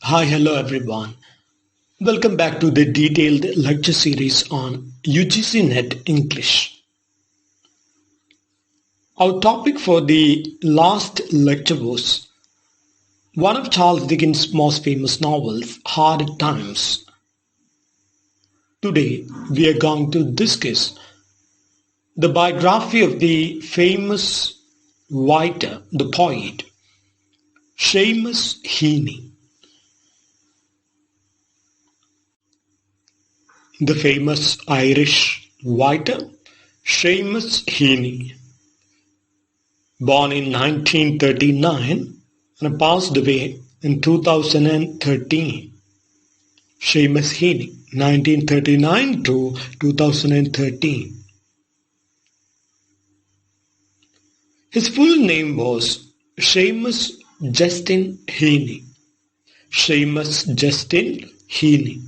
Hi, hello everyone. Welcome back to the detailed lecture series on UGC NET English. Our topic for the last lecture was one of Charles Dickens' most famous novels, Hard Times. Today, we are going to discuss the biography of the famous writer, the poet, Seamus Heaney. The famous Irish writer, Seamus Heaney, born in 1939 and passed away in 2013. Seamus Heaney, 1939 to 2013. His full name was Seamus Justin Heaney. Seamus Justin Heaney.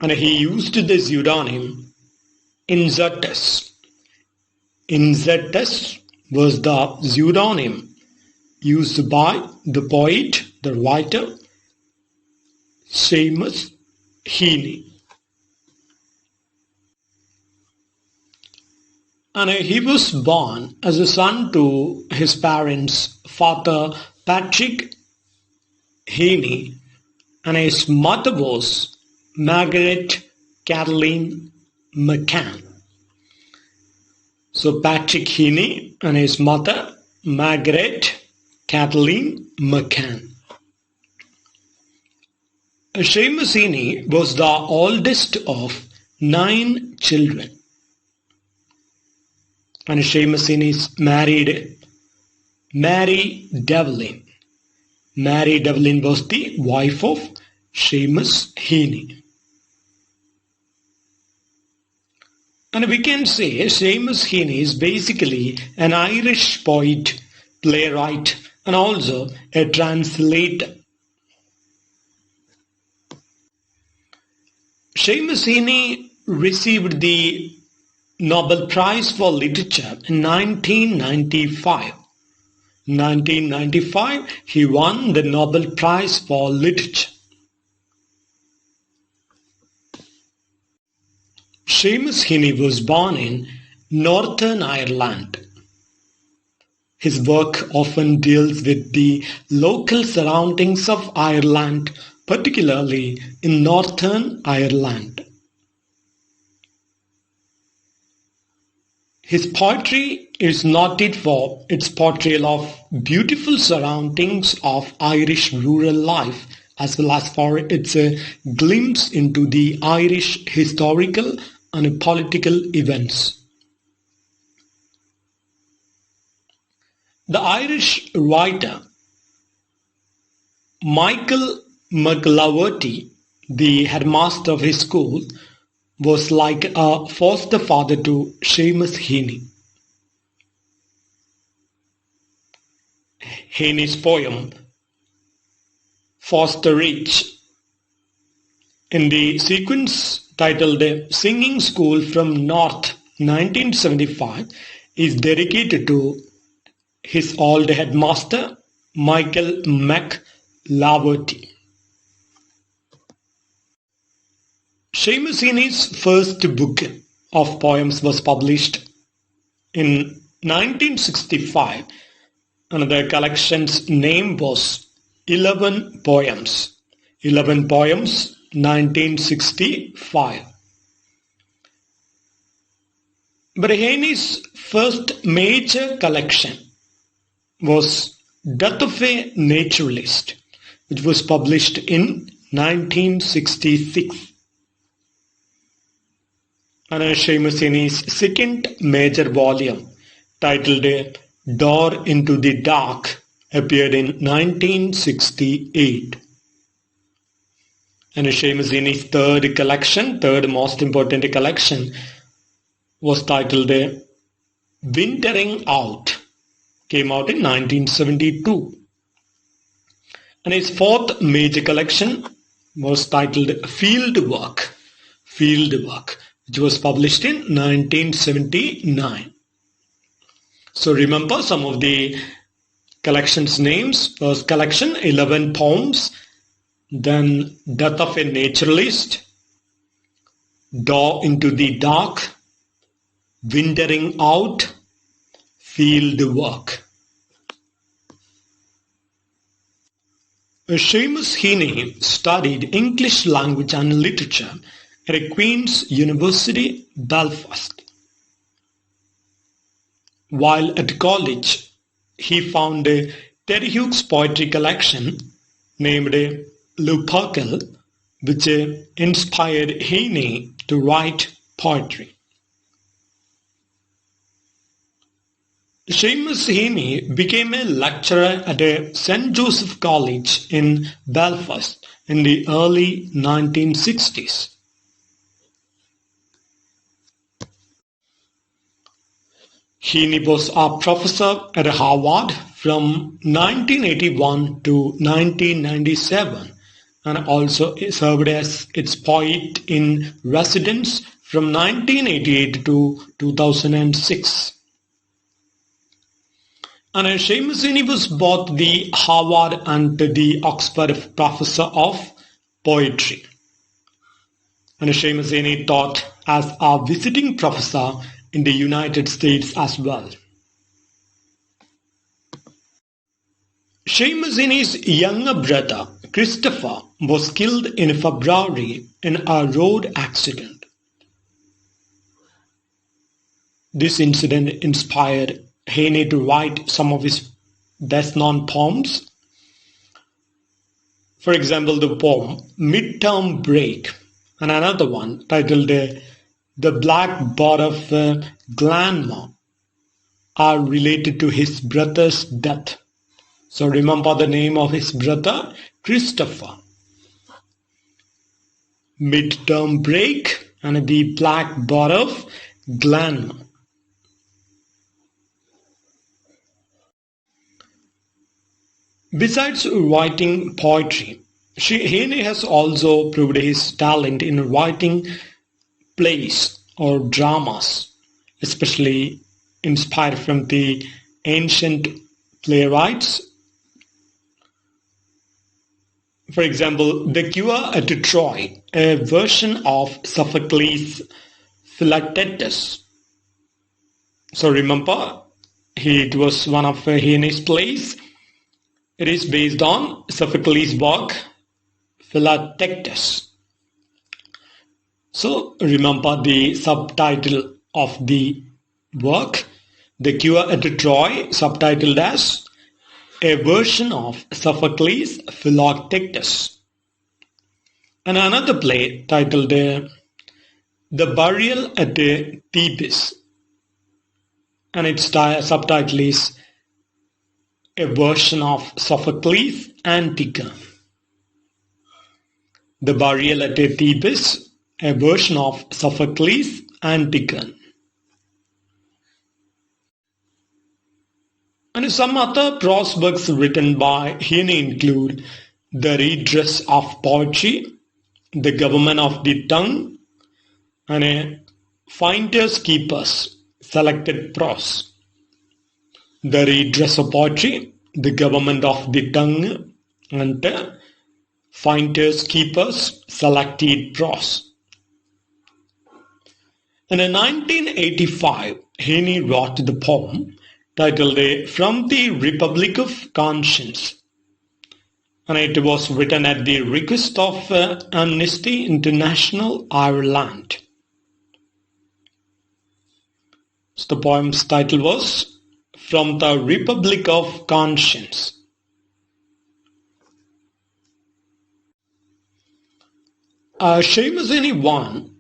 And he used the pseudonym Inzetus. Inzetus was the pseudonym used by the poet, the writer, Seamus Heaney. And he was born as a son to his parents, Father Patrick Heaney, and his mother was Margaret Kathleen McCann. So Patrick Heaney and his mother, Margaret Kathleen McCann. Seamus Heaney was the oldest of 9 children. And Seamus Heaney married Mary Devlin. Mary Devlin was the wife of Seamus Heaney. And we can say Seamus Heaney is basically an Irish poet, playwright, and also a translator. Seamus Heaney received the Nobel Prize for Literature in 1995. In 1995, he won the Nobel Prize for Literature. Seamus Heaney was born in Northern Ireland. His work often deals with the local surroundings of Ireland, particularly in Northern Ireland. His poetry is noted for its portrayal of beautiful surroundings of Irish rural life, as well as for its glimpse into the Irish historical and political events. The Irish writer Michael McLaughlin, the headmaster of his school, was like a foster father to Seamus Heaney. Heaney's poem, Foster Rich, in the sequence titled Singing School from North 1975, is dedicated to his old headmaster, Michael McLaughlin. Seamus Heaney's first book of poems was published in 1965, and the collection's name was 11 Poems. 11 Poems, 1965. But Heaney's first major collection was Death of a Naturalist, which was published in 1966. And Seamus Heaney's second major volume, titled Door into the Dark, appeared in 1968. And Seamus Heaney's third most important collection, was titled Wintering Out, came out in 1972. And his fourth major collection was titled Fieldwork, which was published in 1979. So remember some of the collections names. First collection, 11 poems. Then Death of a Naturalist, Door into the Dark, Wintering Out, Field Work. Seamus Heaney studied English language and literature at Queen's University, Belfast. While at college, he found a Terry Hughes poetry collection named Lupercal, which inspired Heaney to write poetry. Seamus Heaney became a lecturer at St. Joseph College in Belfast in the early 1960s. Heaney was a professor at Harvard from 1981 to 1997 and also served as its poet in residence from 1988 to 2006. And Seamus Heaney was both the Harvard and the Oxford Professor of Poetry. And Seamus Heaney taught as a visiting professor in the United States as well. Seamus Heaney's younger brother, Christopher, was killed in February in a road accident. This incident inspired Heaney to write some of his best-known poems. For example, the poem Midterm Break, and another one titled The Black Bird of Glanma are related to his brother's death. So remember the name of his brother, Christopher. Midterm Break and The Black Bird of Glanma. Besides writing poetry, Heaney has also proved his talent in writing plays or dramas, especially inspired from the ancient playwrights. For example, The Cure at Troy, a version of Sophocles' Philoctetus. So remember, it was one of Heaney's plays. It is based on Sophocles' work, Philoctetus. So remember the subtitle of the work, The Cure at Troy, subtitled as A Version of Sophocles' Philoctetus. And another play titled The Burial at Thebes, and its subtitle is A Version of Sophocles' Antica. The Burial at Thebes, a version of Sophocles' Antica. And some other prose works written by Heaney include The Redress of Poetry, The Government of the Tongue, and Finders Keepers, Selected Prose. The Redress of Poetry, The Government of the Tongue, and Finders Keepers, Selected Prose. And in 1985, Heaney wrote the poem titled From the Republic of Conscience, and it was written at the request of Amnesty International Ireland. So the poem's title was From the Republic of Conscience. Seamus Heaney won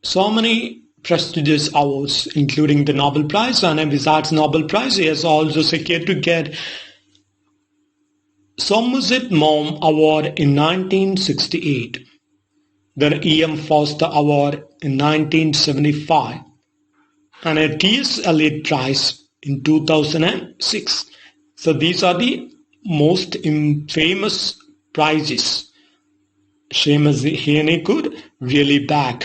so many prestigious awards, including the Nobel Prize, and besides Nobel Prize, he has also secured to get Somerset Maugham Award in 1968, then E.M. Forster Award in 1975, and a T.S. Eliot Prize in 2006. So these are the most famous prizes Seamus Heaney could really bag.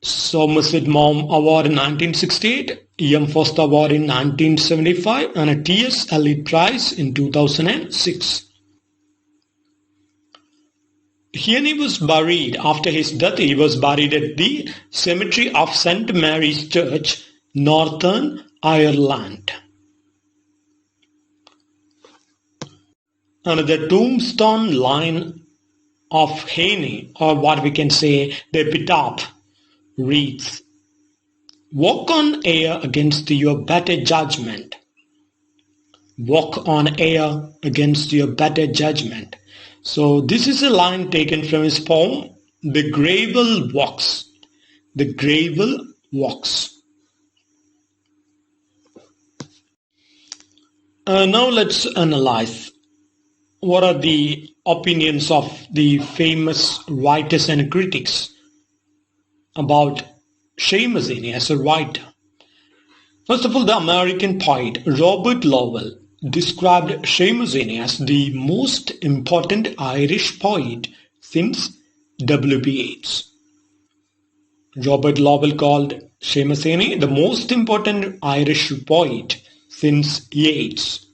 Somerset Maugham Award in 1968, Foster Award in 1975 and a T.S. Eliot Prize in 2006. Heaney was buried, after his death, he was buried at the cemetery of St. Mary's Church, Northern Ireland. And the tombstone line of Heaney, or what we can say the epitaph, reads, "Walk on air against your better judgment. Walk on air against your better judgment." So this is a line taken from his poem, "The Gravel Walks." The Gravel Walks. Now let's analyze what are the opinions of the famous writers and critics about Seamus Heaney as a writer. First of all, the American poet Robert Lowell described Seamus Heaney as the most important Irish poet since W.B. Yeats. Robert Lowell called Seamus Heaney the most important Irish poet since Yeats.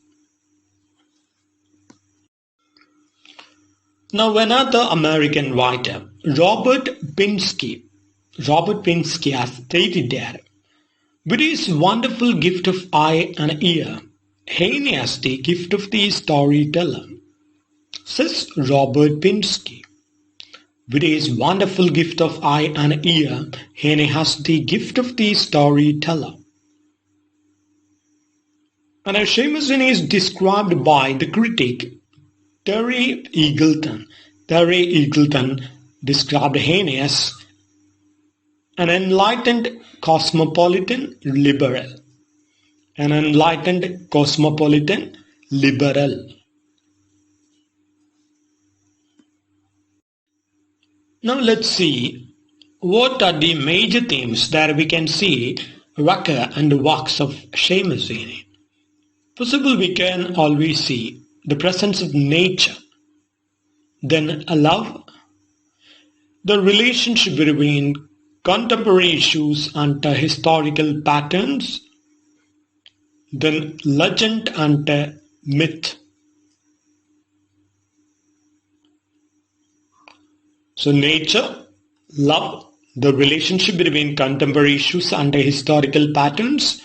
Now another American writer, Robert Pinsky has stated that with his wonderful gift of eye and ear, Heaney has the gift of the storyteller. Says Robert Pinsky, with his wonderful gift of eye and ear, Heaney has the gift of the storyteller. And as Seamus Heaney is described by the critic Terry Eagleton. Terry Eagleton described Heaney as an enlightened cosmopolitan liberal. An enlightened cosmopolitan liberal. Now let's see what are the major themes that we can see occur in the works of Seamus Heaney. First of all, we can always see the presence of nature, then love, the relationship between contemporary issues and historical patterns, then legend and myth. So nature, love, the relationship between contemporary issues and historical patterns,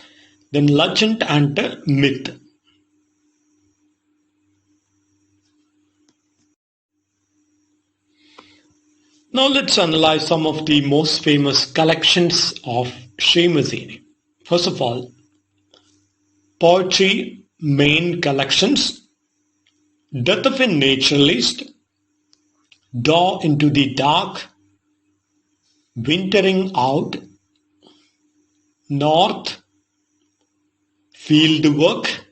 then legend and myth. Now let's analyze some of the most famous collections of Seamus Heaney. First of all, poetry main collections, Death of a Naturalist, Door into the Dark, Wintering Out, North, Field Work,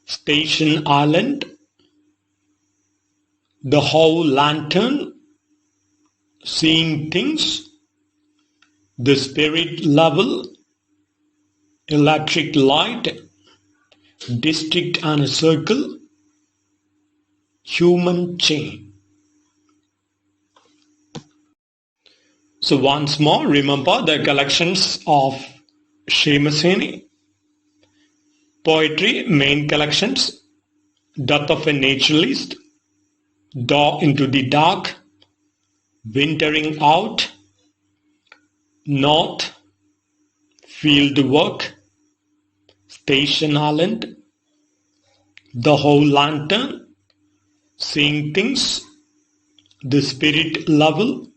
Station Island, The Whole Lantern, Seeing Things, The Spirit Level, Electric Light, District and Circle, Human Chain. So once more, remember the collections of Seamus Heaney. Poetry main collections, Death of a Naturalist, Door into the Dark, Wintering Out, North, Field Work, Station Island, The Whole Lantern, Seeing Things, The Spirit Level,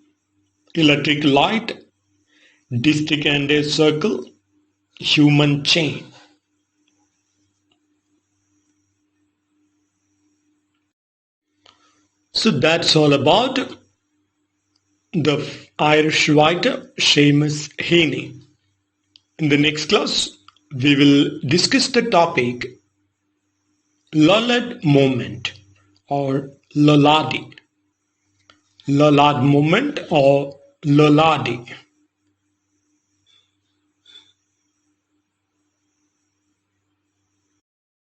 Electric Light, District and a Circle, Human Chain. So that's all about the Irish writer Seamus Heaney. In the next class, we will discuss the topic Lollard Movement or Lollardy. Lollard Movement or Lollardy.